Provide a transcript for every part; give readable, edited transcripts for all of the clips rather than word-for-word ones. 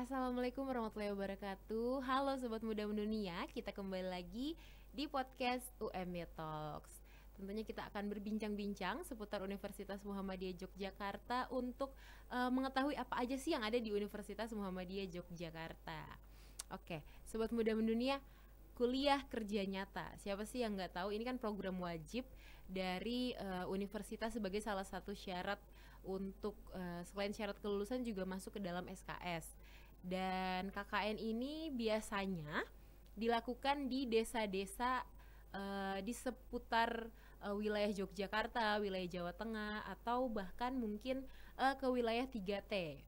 Assalamualaikum warahmatullahi wabarakatuh. Halo Sobat Muda Mendunia, kita kembali lagi di podcast UMY Talks. Tentunya kita akan berbincang-bincang seputar Universitas Muhammadiyah Yogyakarta untuk mengetahui apa aja sih yang ada di Universitas Muhammadiyah Yogyakarta. Oke, Sobat Muda Mendunia, kuliah kerja nyata. Siapa sih yang nggak tahu? Ini kan program wajib dari universitas sebagai salah satu syarat untuk selain syarat kelulusan juga masuk ke dalam SKS. Dan KKN ini biasanya dilakukan di desa-desa di seputar wilayah Yogyakarta, wilayah Jawa Tengah, atau bahkan mungkin ke wilayah 3T.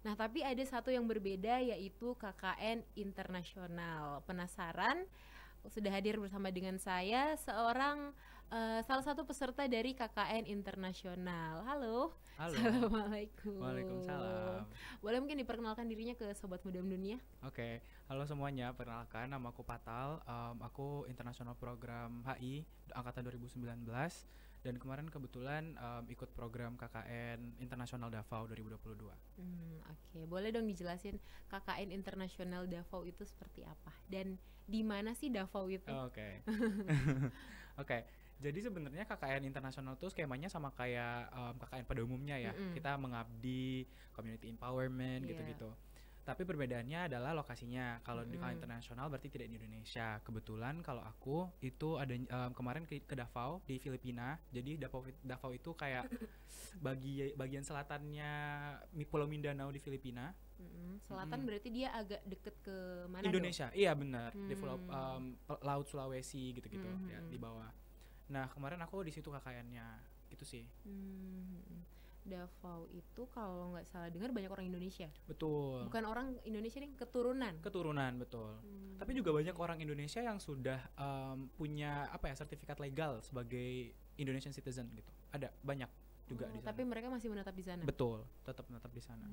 Nah, tapi ada satu yang berbeda, yaitu KKN internasional. Penasaran? Sudah hadir bersama dengan saya seorang salah satu peserta dari KKN internasional. Halo. Halo. Assalamualaikum. Waalaikumsalam. Boleh mungkin diperkenalkan dirinya ke Sobat Muda Dunia? Oke, halo semuanya. Perkenalkan, nama aku Patal. Aku internasional program HI angkatan 2019 dan kemarin kebetulan ikut program KKN internasional Davao 2022. Oke. Boleh dong dijelasin KKN internasional Davao itu seperti apa dan di mana sih Davao itu? Oke. Oke. Jadi sebenarnya KKN internasional tuh skemanya sama kayak KKN pada umumnya ya. Kita mengabdi, community empowerment gitu-gitu. Tapi perbedaannya adalah lokasinya. Kalau di KKN internasional berarti tidak di Indonesia. Kebetulan kalau aku itu ada kemarin ke Davao di Filipina. Jadi Davao itu kayak bagian selatannya Pulau Mindanao di Filipina. Selatan berarti dia agak deket ke mana? Indonesia. Iya benar. Di Pulau Laut Sulawesi gitu-gitu ya, di bawah. Nah, kemarin aku di situ KKN-nya, gitu sih. Davao itu kalau nggak salah dengar banyak orang Indonesia. Betul. Bukan orang Indonesia nih, keturunan. Keturunan, betul. Tapi juga banyak orang Indonesia yang sudah punya sertifikat legal sebagai Indonesian citizen gitu. Ada banyak juga di sana. Tapi mereka masih menetap di sana. Betul, tetap menetap di sana.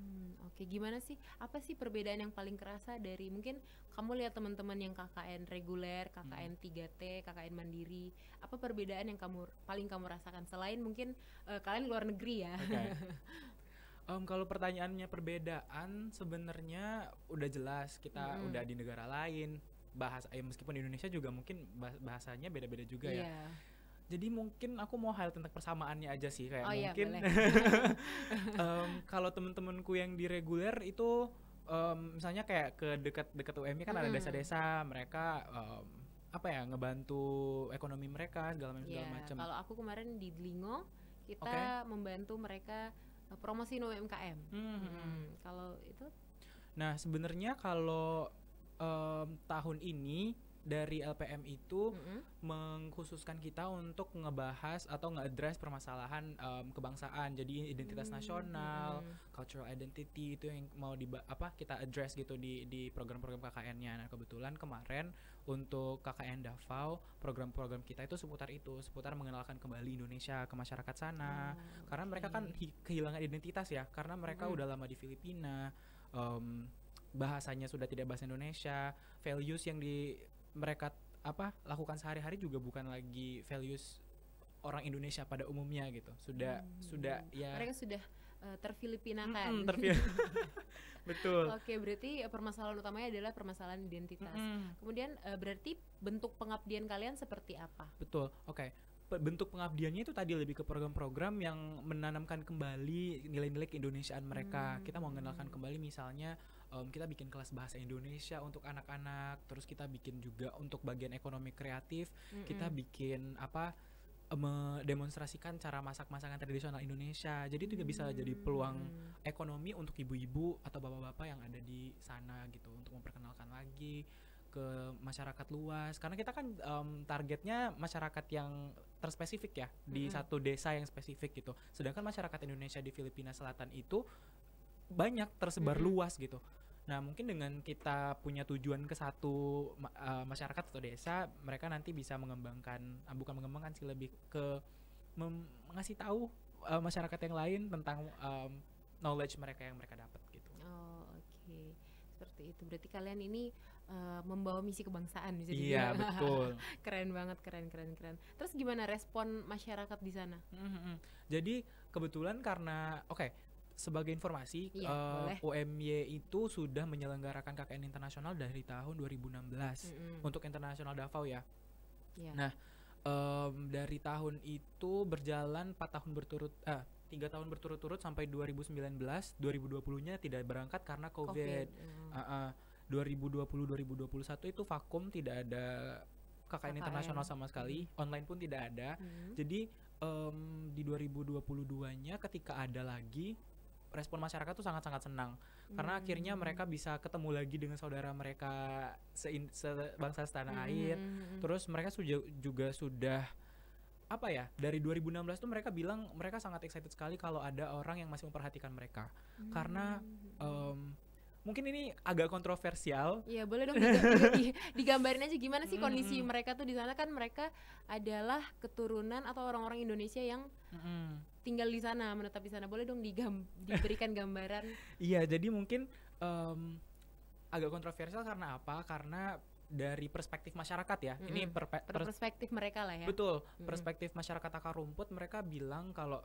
Oke, gimana sih? Apa sih perbedaan yang paling kerasa dari mungkin kamu lihat teman-teman yang KKN reguler, KKN 3T, KKN mandiri? Apa perbedaan yang paling kamu rasakan selain mungkin kalian luar negeri ya? Okay. Kalau pertanyaannya perbedaan, sebenarnya udah jelas kita udah di negara lain. Meskipun Indonesia juga mungkin bahasanya beda-beda juga ya. Jadi mungkin aku mau highlight tentang persamaannya aja sih, kayak mungkin kalau temen-temenku yang di reguler itu misalnya kayak ke dekat UMI kan ada desa-desa, mereka ngebantu ekonomi mereka segala macam. Kalau aku kemarin di Delingo kita membantu mereka promosiin UMKM. Kalau itu? Nah sebenarnya kalau tahun ini dari LPM itu mengkhususkan kita untuk ngebahas atau nge-address permasalahan kebangsaan, jadi identitas nasional, cultural identity, itu yang mau kita address gitu di program-program KKN-nya. Nah kebetulan kemarin untuk KKN Davao, program-program kita itu seputar mengenalkan kembali Indonesia ke masyarakat sana, karena mereka kan kehilangan identitas ya, karena mereka udah lama di Filipina, bahasanya sudah tidak bahasa Indonesia, values yang mereka lakukan sehari-hari juga bukan lagi values orang Indonesia pada umumnya gitu. Sudah ya mereka sudah terfilipinakan. Betul. Oke, berarti permasalahan utamanya adalah permasalahan identitas. Kemudian berarti bentuk pengabdian kalian seperti apa? Betul. Oke. Bentuk pengabdiannya itu tadi lebih ke program-program yang menanamkan kembali nilai-nilai keindonesiaan mereka. Kita mau mengenalkan kembali misalnya kita bikin kelas bahasa Indonesia untuk anak-anak, terus kita bikin juga untuk bagian ekonomi kreatif, kita bikin mendemonstrasikan cara masak-masakan tradisional Indonesia. Jadi itu juga bisa jadi peluang ekonomi untuk ibu-ibu atau bapak-bapak yang ada di sana gitu, untuk memperkenalkan lagi ke masyarakat luas, karena kita kan targetnya masyarakat yang terspesifik ya, di satu desa yang spesifik gitu. Sedangkan masyarakat Indonesia di Filipina Selatan itu banyak tersebar luas gitu. Nah mungkin dengan kita punya tujuan ke satu masyarakat atau desa, mereka nanti bisa bukan mengembangkan sih, lebih ke ngasih tahu masyarakat yang lain tentang knowledge mereka yang mereka dapat gitu. Oke. Seperti itu. Berarti kalian ini membawa misi kebangsaan bisa dibilang. Iya betul. Keren banget, keren. Terus gimana respon masyarakat di sana? Jadi kebetulan karena sebagai informasi, Iya, boleh. UMY itu sudah menyelenggarakan KKN internasional dari tahun 2016 untuk internasional Davao ya. Iya. Nah, dari tahun itu berjalan 3 tahun berturut-turut sampai 2019, 2020-nya tidak berangkat karena COVID. 2020-2021 itu vakum, tidak ada KKN internasional sama sekali, online pun tidak ada. Jadi di 2022-nya ketika ada lagi, respon masyarakat tuh sangat-sangat senang karena akhirnya mereka bisa ketemu lagi dengan saudara mereka sebangsa setanah air. Terus mereka juga sudah apa ya, dari 2016 tuh mereka bilang mereka sangat excited sekali kalau ada orang yang masih memperhatikan mereka. Karena mungkin ini agak kontroversial. Iya, boleh dong digambarin aja gimana sih kondisi mereka tuh di sana. Kan mereka adalah keturunan atau orang-orang Indonesia yang tinggal di sana, menetap di sana. Boleh dong diberikan gambaran. Iya, jadi mungkin agak kontroversial karena apa? Karena dari perspektif masyarakat ya. Ini perspektif mereka lah ya. Betul, perspektif masyarakat akar rumput, mereka bilang kalau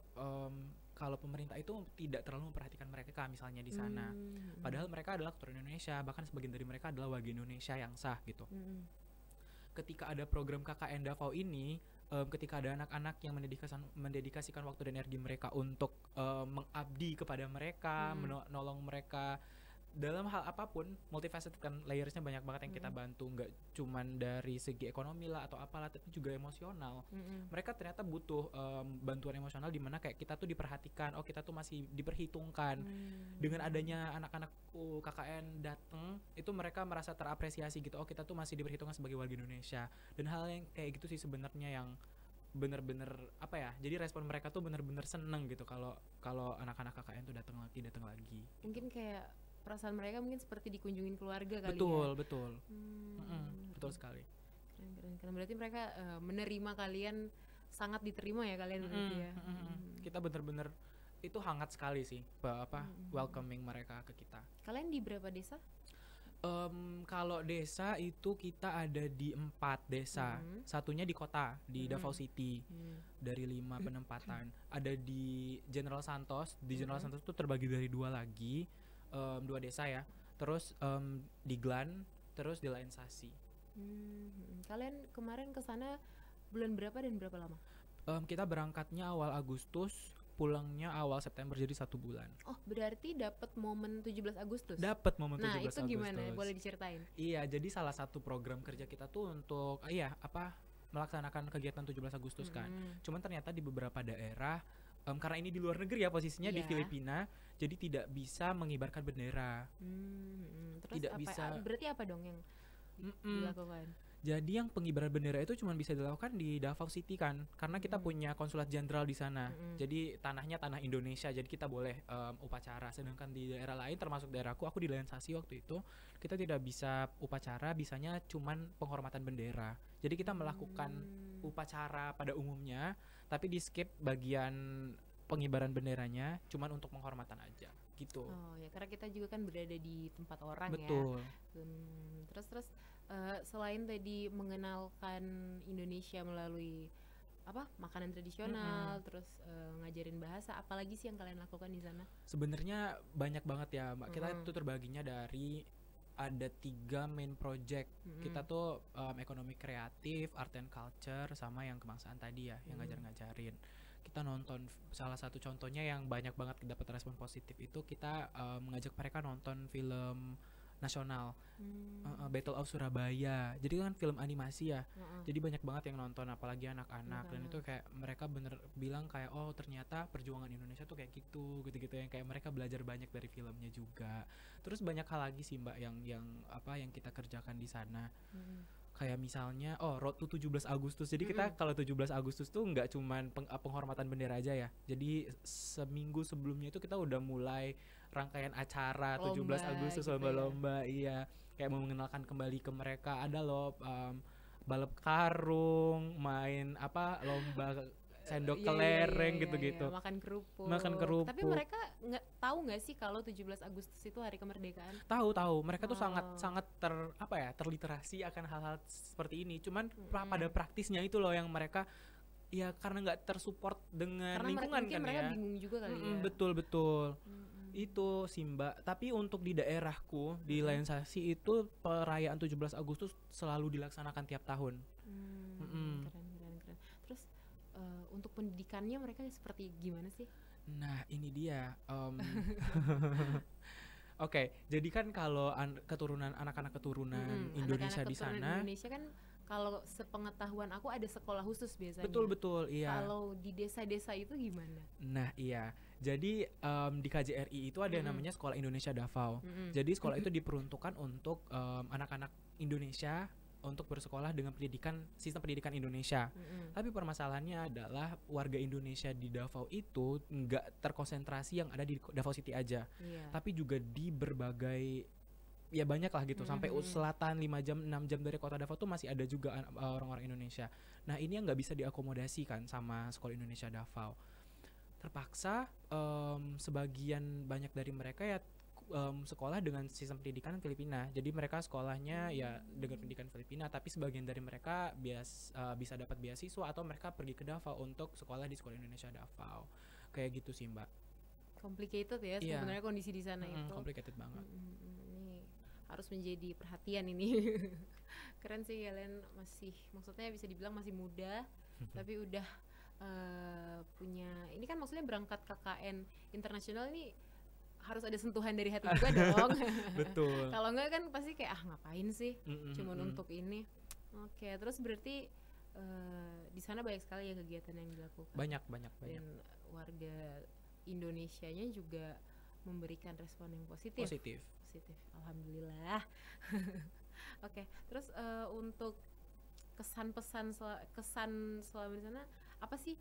pemerintah itu tidak terlalu memperhatikan mereka misalnya di sana. Padahal mereka adalah keturunan Indonesia, bahkan sebagian dari mereka adalah warga Indonesia yang sah gitu. Ketika ada program KKN Davao ini, ketika ada anak-anak yang mendedikasikan waktu dan energi mereka untuk mengabdi kepada mereka, menolong mereka dalam hal apapun, multifaceted kan, layersnya banyak banget yang kita bantu, nggak cuman dari segi ekonomi lah atau apalah, tapi juga emosional. Mereka ternyata butuh bantuan emosional di mana kayak kita tuh diperhatikan, oh kita tuh masih diperhitungkan. Dengan adanya anak-anak KKN datang, itu mereka merasa terapresiasi gitu, oh kita tuh masih diperhitungkan sebagai warga Indonesia. Dan hal yang kayak gitu sih sebenarnya yang bener-bener apa ya, jadi respon mereka tuh bener-bener seneng gitu kalau anak-anak KKN tuh datang lagi. Mungkin kayak perasaan mereka mungkin seperti dikunjungin keluarga kali betul, ya. Betul. Betul sekali. Keren. Berarti mereka menerima kalian, sangat diterima ya kalian berarti ya. Kita bener-bener itu hangat sekali sih, welcoming mereka ke kita. Kalian di berapa desa? Kalau desa itu kita ada di 4 desa. Satunya di kota, di Davao City. Dari 5 penempatan. Ada di General Santos. Di General Santos itu terbagi dari 2 lagi. 2 desa ya. Terus di Glan, terus di Laensasi. Kalian kemarin kesana bulan berapa dan berapa lama? Kita berangkatnya awal Agustus, pulangnya awal September, jadi 1 bulan. Oh, berarti dapat momen 17 Agustus? Dapat momen 17 Agustus. Nah, itu gimana? Boleh diceritain? Iya, jadi salah satu program kerja kita tuh untuk melaksanakan kegiatan 17 Agustus kan. Cuman ternyata di beberapa daerah, karena ini di luar negeri ya posisinya, di Filipina, jadi tidak bisa mengibarkan bendera. Terus tidak bisa. Berarti apa dong yang dilakukan? Jadi yang pengibaran bendera itu cuma bisa dilakukan di Davao City kan, karena kita punya konsulat jenderal di sana. Jadi tanahnya tanah Indonesia, jadi kita boleh upacara. Sedangkan di daerah lain, termasuk daerahku, aku di Laensasi waktu itu, kita tidak bisa upacara, bisanya cuman penghormatan bendera. Jadi kita melakukan upacara pada umumnya, tapi di skip bagian pengibaran benderanya, cuman untuk penghormatan aja gitu. Oh ya, karena kita juga kan berada di tempat orang. Betul. Ya. Terus selain tadi mengenalkan Indonesia melalui makanan tradisional, terus ngajarin bahasa, apalagi sih yang kalian lakukan di sana? Sebenarnya banyak banget ya, Mbak. Kita itu terbaginya dari ada 3 main project. Kita tuh ekonomi kreatif, art and culture, sama yang kebangsaan tadi ya, yang ngajar-ngajarin. Kita nonton, salah satu contohnya yang banyak banget dapat respon positif itu kita mengajak mereka nonton film nasional, Battle of Surabaya. Jadi kan film animasi ya, jadi banyak banget yang nonton, apalagi anak-anak. Dan itu kayak mereka bener bilang kayak, oh ternyata perjuangan Indonesia tuh kayak gitu yang kayak mereka belajar banyak dari filmnya juga. Terus banyak hal lagi sih Mbak yang kita kerjakan di sana. Kayak misalnya Road to 17 Agustus. Jadi kita kalau 17 Agustus tuh nggak cuman penghormatan bendera aja ya. Jadi seminggu sebelumnya itu kita udah mulai rangkaian acara lomba, 17 Agustus gitu lomba-lomba. Iya, kayak mau mengenalkan kembali ke mereka. Ada loh balap karung, main lomba sendok kelereng gitu-gitu. Makan kerupuk. Tapi mereka tahu nggak sih kalau 17 Agustus itu hari kemerdekaan? Tahu. Mereka tuh sangat terliterasi akan hal-hal seperti ini. Cuman pada praktisnya itu loh yang mereka ya karena nggak tersupport dengan lingkungan kan ya. Mereka bingung juga kali ya. Betul. Itu Simba. Tapi untuk di daerahku di Lionsasi itu perayaan 17 Agustus selalu dilaksanakan tiap tahun. Keren. Terus untuk pendidikannya mereka seperti gimana sih? Nah ini dia. Oke, jadi kan kalau anak-anak keturunan Indonesia di sana, Indonesia kan kalau sepengetahuan aku ada sekolah khusus biasanya. betul, iya. Kalau di desa-desa itu gimana? Nah iya, jadi di KJRI itu ada yang namanya Sekolah Indonesia Davao. Jadi sekolah itu diperuntukkan untuk anak-anak Indonesia untuk bersekolah dengan sistem pendidikan Indonesia. Tapi permasalahannya adalah warga Indonesia di Davao itu nggak terkonsentrasi yang ada di Davao City aja, tapi juga di berbagai, ya banyak lah gitu, sampai selatan 5 jam 6 jam dari kota Davao tuh masih ada juga orang-orang Indonesia. Nah ini yang nggak bisa diakomodasikan sama Sekolah Indonesia Davao. Terpaksa sebagian banyak dari mereka ya sekolah dengan sistem pendidikan Filipina. Jadi mereka sekolahnya ya dengan pendidikan Filipina, tapi sebagian dari mereka bisa dapat beasiswa atau mereka pergi ke Davao untuk sekolah di Sekolah Indonesia Davao. Kayak gitu sih Mbak. Complicated ya sebenarnya kondisi di sana itu. Complicated banget. Ini harus menjadi perhatian ini. Keren sih kalian, maksudnya bisa dibilang masih muda tapi udah punya, ini kan maksudnya berangkat KKN internasional ini harus ada sentuhan dari hati juga dong. Betul. Kalau enggak kan pasti kayak ngapain sih cuman untuk ini. Oke, terus berarti di sana banyak sekali ya kegiatan yang dilakukan. Banyak. Dan warga Indonesianya juga memberikan respon yang positif. Alhamdulillah. Oke, terus untuk kesan selama di sana apa sih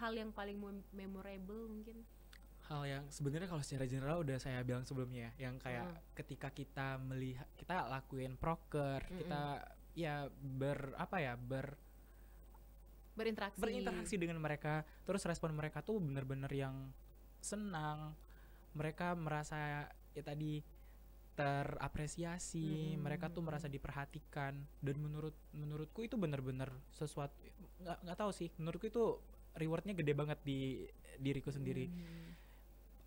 hal yang paling memorable mungkin? Hal yang sebenarnya kalau secara general udah saya bilang sebelumnya, yang kayak ketika kita lakuin proker, kita ya berinteraksi dengan mereka, terus respon mereka tuh bener-bener yang senang, mereka merasa ya tadi terapresiasi, mereka tuh merasa diperhatikan, dan menurutku itu bener-bener sesuatu, nggak tahu sih, menurutku itu rewardnya gede banget di diriku sendiri.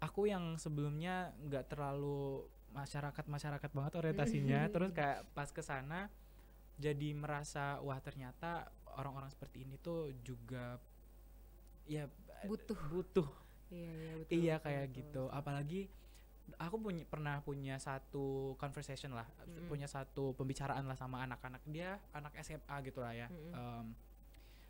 Aku yang sebelumnya nggak terlalu masyarakat banget orientasinya, terus kayak pas kesana jadi merasa wah ternyata orang-orang seperti ini tuh juga ya butuh. Iya kayak gitu. Apalagi aku pernah punya satu conversation lah, punya satu pembicaraan lah sama anak-anak, dia anak SMA gitu lah ya,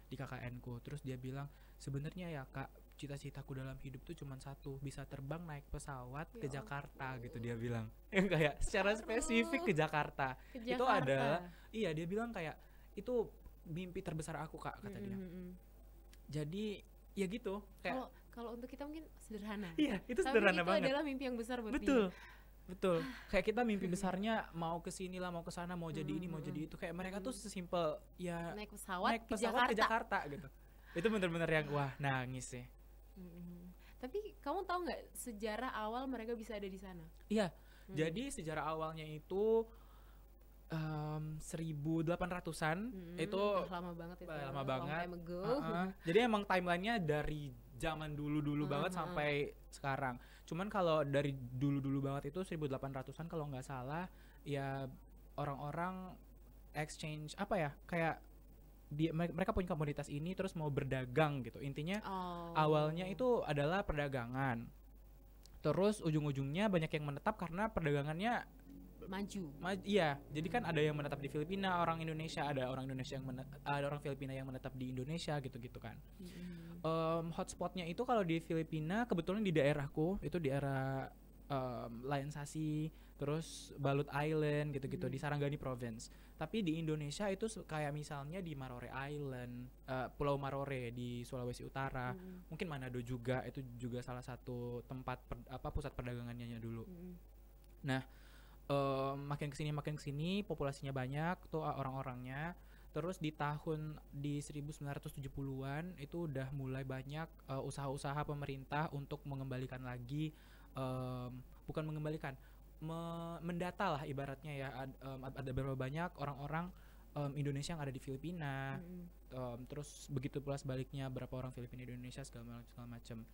di KKN-ku. Terus dia bilang sebenarnya ya Kak, cita-citaku dalam hidup tuh cuma satu, bisa terbang naik pesawat ke Jakarta gitu, dia bilang. Yang kayak secara spesifik ke Jakarta. Itu adalah dia bilang kayak itu mimpi terbesar aku Kak, kata dia. Jadi ya gitu, kayak kalau untuk kita mungkin sederhana. Iya, itu sederhana banget. Tapi itu adalah mimpi yang besar buat Betul. Kayak kita mimpi besarnya mau ke sini lah, mau ke sana, mau jadi ini, mau jadi itu. Kayak mereka tuh sesimpel ya naik pesawat ke Jakarta gitu. Itu bener-bener yang wah nangis sih. Tapi kamu tahu nggak sejarah awal mereka bisa ada di sana? Iya. Jadi sejarah awalnya itu 1800-an. Itu lama banget itu. Lama banget. Jadi emang timelinenya dari zaman dulu banget sampai sekarang. Cuman kalau dari dulu banget itu 1800-an kalau nggak salah, ya orang-orang exchange kayak mereka punya komunitas ini terus mau berdagang gitu. Intinya awalnya itu adalah perdagangan. Terus ujung-ujungnya banyak yang menetap karena perdagangannya maju. Iya, jadi kan ada yang menetap di Filipina, orang Indonesia, ada orang Filipina yang menetap di Indonesia gitu kan. Hotspotnya itu kalau di Filipina kebetulan di daerahku itu di daerah Lionsasi, terus Balut Island gitu-gitu, di Sarangani Province. Tapi di Indonesia itu kayak misalnya di Marore Island, Pulau Marore di Sulawesi Utara, mungkin Manado juga, itu juga salah satu tempat pusat perdagangannya dulu. Nah, makin kesini populasinya banyak tuh orang-orangnya. Terus di 1970-an itu udah mulai banyak usaha-usaha pemerintah untuk mengembalikan lagi, bukan mengembalikan, mendata lah ibaratnya ya. Ada berapa banyak orang-orang Indonesia yang ada di Filipina, terus begitu pula sebaliknya berapa orang Filipina di Indonesia segala macam.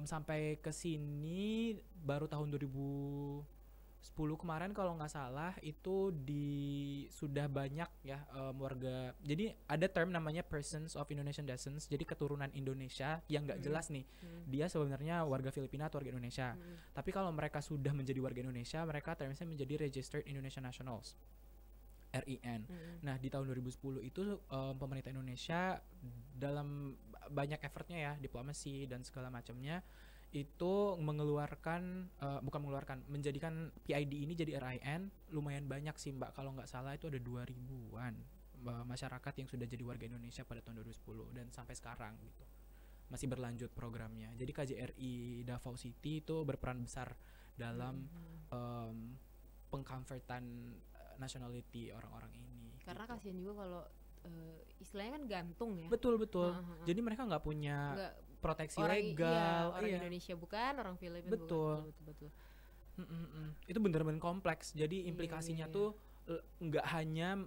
sampai ke sini baru tahun 2010 kemarin kalau nggak salah itu sudah banyak ya warga. Jadi ada term namanya persons of Indonesian descent. Jadi keturunan Indonesia yang nggak jelas nih. Dia sebenarnya warga Filipina atau warga Indonesia. Tapi kalau mereka sudah menjadi warga Indonesia, mereka termnya menjadi registered Indonesian nationals. RIN. Nah di tahun 2010 itu pemerintah Indonesia dalam banyak effortnya ya, diplomasi dan segala macamnya itu menjadikan PID ini jadi RIN. Lumayan banyak sih Mbak, kalau nggak salah itu ada 2000-an masyarakat yang sudah jadi warga Indonesia pada tahun 2010 dan sampai sekarang gitu masih berlanjut programnya. Jadi KJRI Davao City itu berperan besar dalam pengconvertan nationality orang-orang ini. Karena gitu. kasihan juga kalau istilahnya kan gantung ya. Betul. Jadi mereka nggak punya proteksi orang, legal. Orang Indonesia bukan, orang Filipina betul. bukan. Betul. Itu benar-benar kompleks. Jadi implikasinya tuh nggak hanya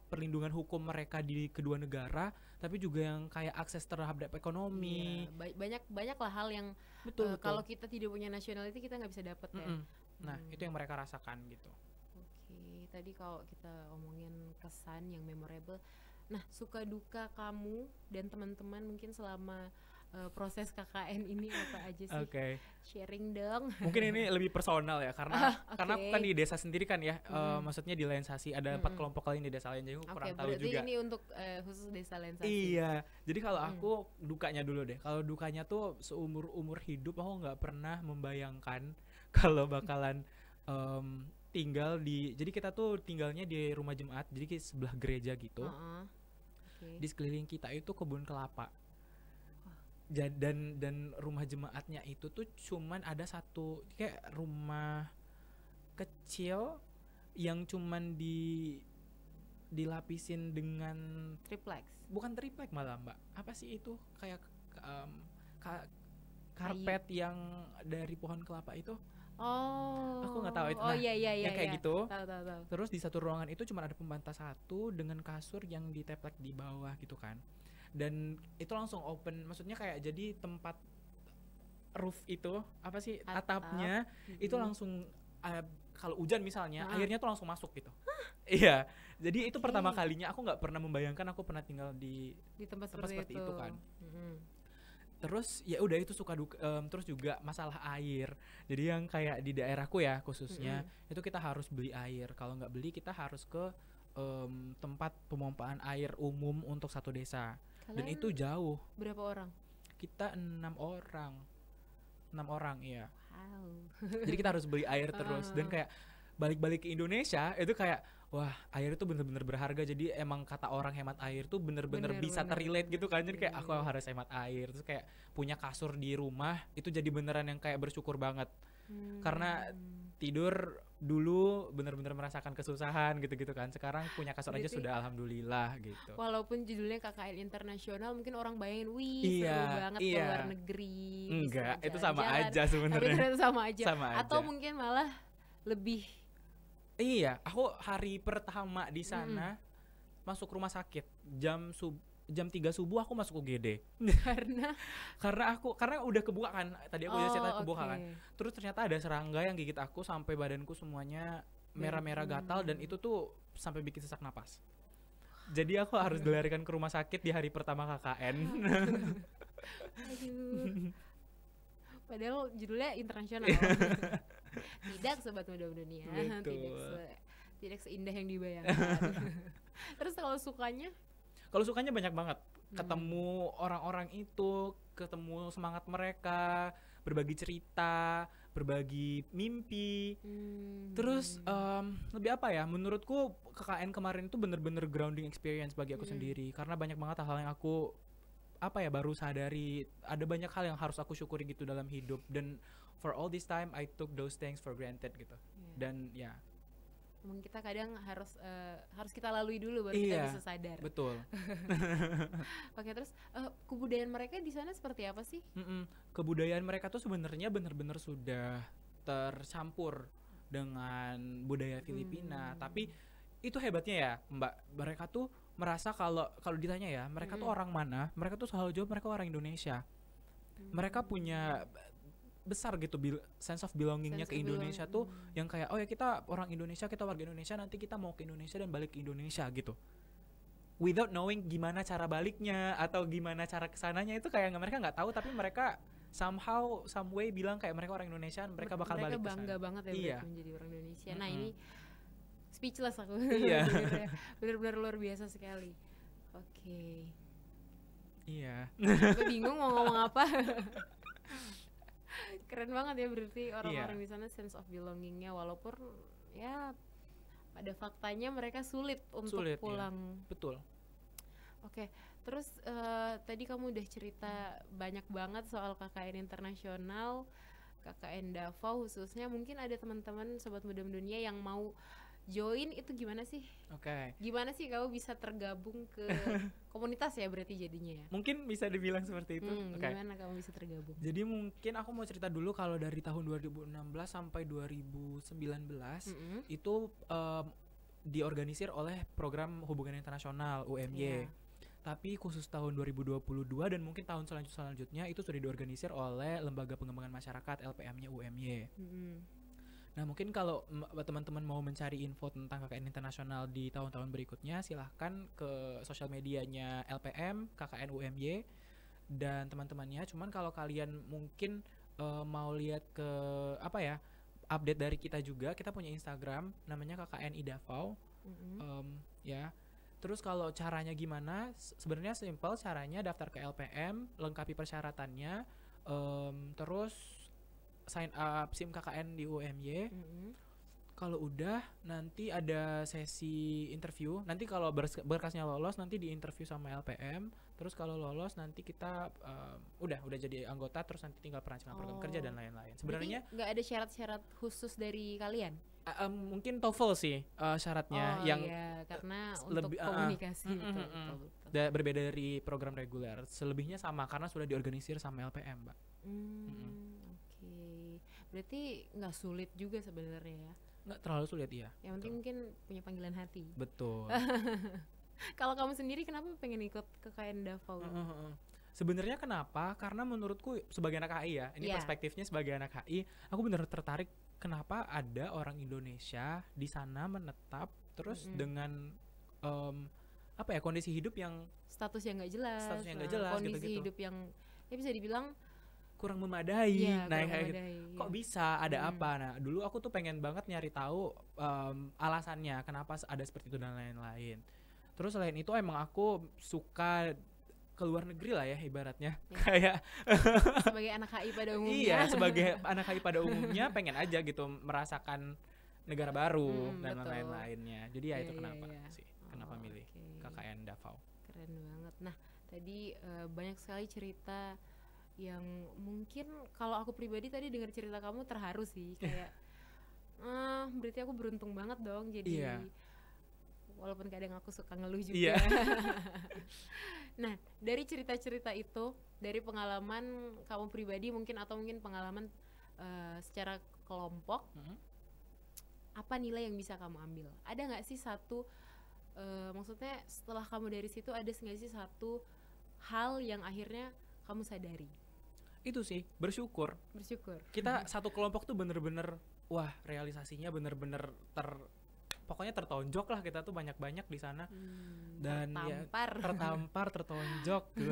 perlindungan hukum mereka di kedua negara, tapi juga yang kayak akses terhadap ekonomi. Banyak lah hal yang betul. Kalau kita tidak punya nationality kita nggak bisa dapat ya. Nah itu yang mereka rasakan gitu. Tadi kalau kita omongin kesan yang memorable, nah suka duka kamu dan teman-teman mungkin selama proses KKN ini apa aja sih? Sharing dong. Mungkin ini lebih personal ya, karena aku kan di desa sendiri kan ya, maksudnya di Lensasi ada 4 kelompok lain di desa lain, jadi aku kurang tahu juga. Ini untuk khusus desa Lensasi. Iya, jadi kalau aku dukanya dulu deh. Kalau dukanya tuh seumur hidup aku nggak pernah membayangkan kalau bakalan tinggal jadi kita tuh tinggalnya di rumah jemaat, jadi di sebelah gereja gitu. Di sekeliling kita itu kebun kelapa. Dan rumah jemaatnya itu tuh cuman ada satu kayak rumah kecil yang cuman dilapisin dengan triplex. Bukan triplex malah Mbak. Apa sih itu? Kayak karpet yang dari pohon kelapa itu. Aku nggak tahu itu. Iya. Yang kayak gitu. Tahu. Terus di satu ruangan itu cuma ada pembatas satu dengan kasur yang diteplek di bawah gitu kan. Dan itu langsung open, maksudnya kayak jadi tempat roof itu apa sih atapnya itu langsung kalau hujan misalnya airnya tuh langsung masuk gitu. Iya. Jadi itu pertama kalinya aku nggak pernah membayangkan aku pernah tinggal di tempat seperti itu kan. Terus ya udah itu suka duka, terus juga masalah air. Jadi yang kayak di daerahku ya khususnya itu kita harus beli air. Kalau nggak beli kita harus ke tempat pemompaan air umum untuk satu desa. Dan itu jauh. Berapa orang? Kita 6 orang. 6 orang iya. Wow. Jadi kita harus beli air terus dan kayak balik-balik ke Indonesia itu kayak wah air itu bener-bener berharga. Jadi emang kata orang hemat air tuh bener-bener bisa terrelate gitu kan. Jadi kayak aku harus hemat air. Terus kayak punya kasur di rumah itu jadi beneran yang kayak bersyukur banget. Karena tidur dulu bener-bener merasakan kesusahan gitu-gitu kan. Sekarang punya kasur aja sudah alhamdulillah gitu. Walaupun judulnya KKN internasional mungkin orang bayangin seru banget ke luar negeri. Enggak, itu sama aja sebenarnya. Tapi ternyata sama aja. Atau mungkin malah lebih. Iya, aku hari pertama di sana masuk rumah sakit jam 3 subuh aku masuk UGD. karena udah kebuka kan. Tadi aku udah cerita kebuka kan. Terus ternyata ada serangga yang gigit aku sampai badanku semuanya merah-merah gatal dan itu tuh sampai bikin sesak napas. Jadi aku harus dilarikan ke rumah sakit di hari pertama KKN. Aduh. Padahal judulnya internasional. Tidak sobat muda dunia. Tidak seindah yang dibayangkan. Terus kalau sukanya? Kalau sukanya banyak banget. Ketemu orang-orang itu, ketemu semangat mereka, berbagi cerita, berbagi mimpi. Terus lebih apa ya? Menurutku KKN kemarin itu bener-bener grounding experience bagi aku sendiri. Karena banyak banget hal yang aku baru sadari. Ada banyak hal yang harus aku syukuri gitu dalam hidup. Dan for all this time I took those things for granted gitu. Dan ya emang kita kadang harus kita lalui dulu baru kita bisa sadar. Betul. Oke, terus kebudayaan mereka di sana seperti apa sih? Kebudayaan mereka tuh sebenarnya benar-benar sudah tercampur dengan budaya Filipina. Tapi itu hebatnya ya, Mbak. Mereka tuh merasa kalau ditanya ya, mereka tuh orang mana? Mereka tuh selalu jawab mereka orang Indonesia. mereka punya besar gitu sense of belongingnya ke Indonesia tuh yang kayak oh ya kita orang Indonesia, kita warga Indonesia, nanti kita mau ke Indonesia dan balik ke Indonesia gitu, without knowing gimana cara baliknya atau gimana cara kesananya, itu kayak mereka nggak tahu, tapi mereka somehow some way bilang kayak mereka orang Indonesia, mereka bakal balik ke sana. Mereka bangga banget ya iya. menjadi orang Indonesia. Nah ini speechless aku. Iya. Benar-benar luar biasa sekali. Oke. Iya. Gue bingung mau ngomong apa. Keren banget ya berarti orang-orang di sana sense of belongingnya, walaupun ya pada faktanya mereka sulit untuk pulang. Iya. Betul. Oke, terus tadi kamu udah cerita banyak banget soal KKN internasional, KKN Davao khususnya. Mungkin ada teman-teman sobat muda mendunia yang mau join, itu gimana sih? Oke. Gimana sih kamu bisa tergabung ke komunitas ya berarti jadinya ya? Mungkin bisa dibilang seperti itu. Gimana kamu bisa tergabung? Jadi mungkin aku mau cerita dulu kalau dari tahun 2016 sampai 2019 itu diorganisir oleh program hubungan internasional UMY. Tapi khusus tahun 2022 dan mungkin tahun selanjutnya itu sudah diorganisir oleh Lembaga Pengembangan Masyarakat LPM-nya UMY. Nah mungkin kalau teman-teman mau mencari info tentang KKN internasional di tahun-tahun berikutnya, silahkan ke sosial medianya LPM, KKN UMY dan teman-temannya. Cuman kalau kalian mungkin mau lihat ke update dari kita juga, kita punya Instagram namanya KKN Davao. Ya. Terus kalau caranya gimana? Sebenarnya simple, caranya daftar ke LPM, lengkapi persyaratannya, terus sign up SIM KKN di UMY. Kalau udah nanti ada sesi interview. Nanti kalau berkasnya lolos nanti diinterview sama LPM. Terus kalau lolos nanti kita udah jadi anggota, terus nanti tinggal perancangan program kerja dan lain-lain. Sebenarnya nggak ada syarat-syarat khusus dari kalian? Mungkin TOEFL sih syaratnya yang karena untuk komunikasi berbeda dari program reguler. Selebihnya sama karena sudah diorganisir sama LPM, Mbak. Berarti nggak sulit juga sebenarnya ya? Nggak terlalu sulit ya. Yang penting mungkin punya panggilan hati. Betul. Kalau kamu sendiri kenapa pengen ikut KKN Davao? Sebenarnya kenapa? Karena menurutku sebagai anak HI ya, ini perspektifnya sebagai anak HI, aku benar tertarik kenapa ada orang Indonesia di sana menetap terus dengan kondisi hidup yang status yang nggak jelas, kondisi gitu-gitu. Hidup yang ya bisa dibilang kurang memadai. Kok bisa ada apa? Nah, dulu aku tuh pengen banget nyari tahu alasannya kenapa ada seperti itu dan lain-lain. Terus selain itu emang aku suka ke luar negeri lah ya ibaratnya. Kayak sebagai anak HI pada umumnya. Iya, sebagai anak HI pada umumnya pengen aja gitu merasakan negara baru dan lain-lainnya. Jadi ya itu kenapa sih? Kenapa milih KKN Davao? Keren banget. Nah, tadi banyak sekali cerita yang mungkin kalau aku pribadi tadi dengar cerita kamu terharu sih, kayak berarti aku beruntung banget dong jadi walaupun kadang aku suka ngeluh juga. Nah, dari cerita-cerita itu, dari pengalaman kamu pribadi mungkin atau mungkin pengalaman secara kelompok, apa nilai yang bisa kamu ambil? Ada nggak sih satu maksudnya setelah kamu dari situ ada nggak sih satu hal yang akhirnya kamu sadari? Itu sih bersyukur. Kita satu kelompok tuh bener-bener realisasinya bener-bener pokoknya tertonjok lah, kita tuh banyak-banyak di sana dan tertampar tertonjok gitu.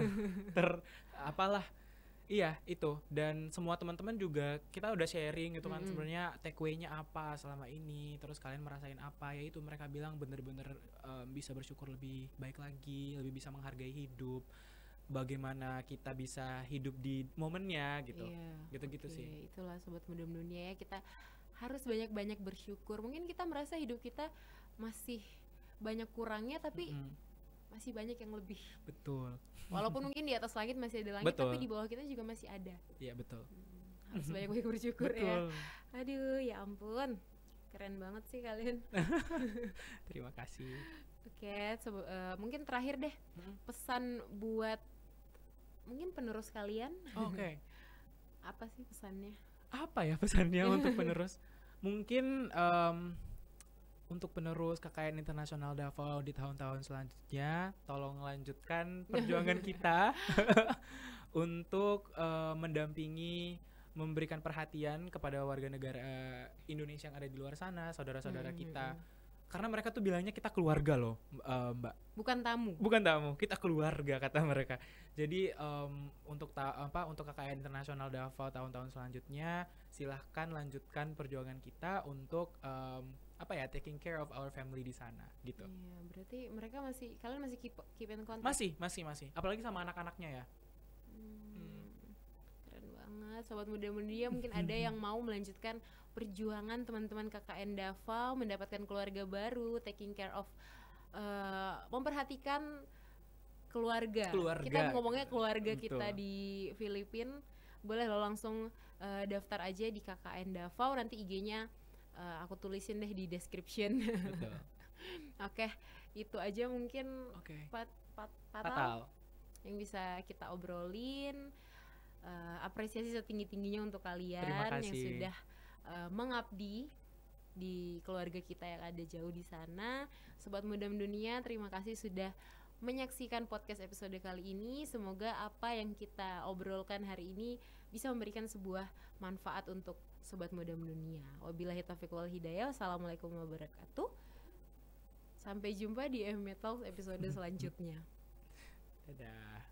Iya itu, dan semua teman-teman juga kita udah sharing gitu kan sebenarnya takeaway-nya apa selama ini, terus kalian merasain apa, ya itu mereka bilang bener-bener bisa bersyukur lebih baik lagi, lebih bisa menghargai hidup, bagaimana kita bisa hidup di momennya gitu. Gitu-gitu sih. Itulah sobat muda dunia ya, kita harus banyak-banyak bersyukur. Mungkin kita merasa hidup kita masih banyak kurangnya, tapi masih banyak yang lebih. Betul. Walaupun mungkin di atas langit masih ada langit, tapi di bawah kita juga masih ada. Iya, betul. Harus banyak-banyak bersyukur ya. Aduh, ya ampun. Keren banget sih kalian. Terima kasih. Oke, mungkin terakhir deh, pesan buat mungkin penerus kalian. Oke. Apa sih pesannya? Apa ya pesannya untuk penerus? Mungkin untuk penerus KKN Internasional Davao di tahun-tahun selanjutnya, tolong lanjutkan perjuangan kita untuk mendampingi, memberikan perhatian kepada warga negara Indonesia yang ada di luar sana, saudara-saudara kita. Karena mereka tuh bilangnya kita keluarga loh, Mbak. Bukan tamu. Bukan tamu, kita keluarga kata mereka. Jadi untuk KKN Internasional Davao tahun-tahun selanjutnya, silahkan lanjutkan perjuangan kita untuk taking care of our family di sana gitu. Iya, berarti mereka kalian masih keep in contact? Masih. Apalagi sama anak-anaknya ya. Keren banget, sobat muda-mudia. Mungkin ada yang mau melanjutkan perjuangan teman-teman KKN Davao, mendapatkan keluarga baru, taking care of, memperhatikan keluarga. Kita ngomongnya keluarga kita di Filipina. Boleh lo langsung daftar aja di KKN Davao, nanti IG-nya aku tulisin deh di description. Betul. Oke, itu aja mungkin fatal yang bisa kita obrolin. Apresiasi setinggi-tingginya untuk kalian yang sudah mengabdi di keluarga kita yang ada jauh di sana. Sobat Muda Mendunia, terima kasih sudah menyaksikan podcast episode kali ini. Semoga apa yang kita obrolkan hari ini bisa memberikan sebuah manfaat untuk Sobat Muda Mendunia. Wabillahi taufiq wal hidayah. Wassalamualaikum warahmatullahi wabarakatuh. Sampai jumpa di UMY Talks episode selanjutnya. Dadah.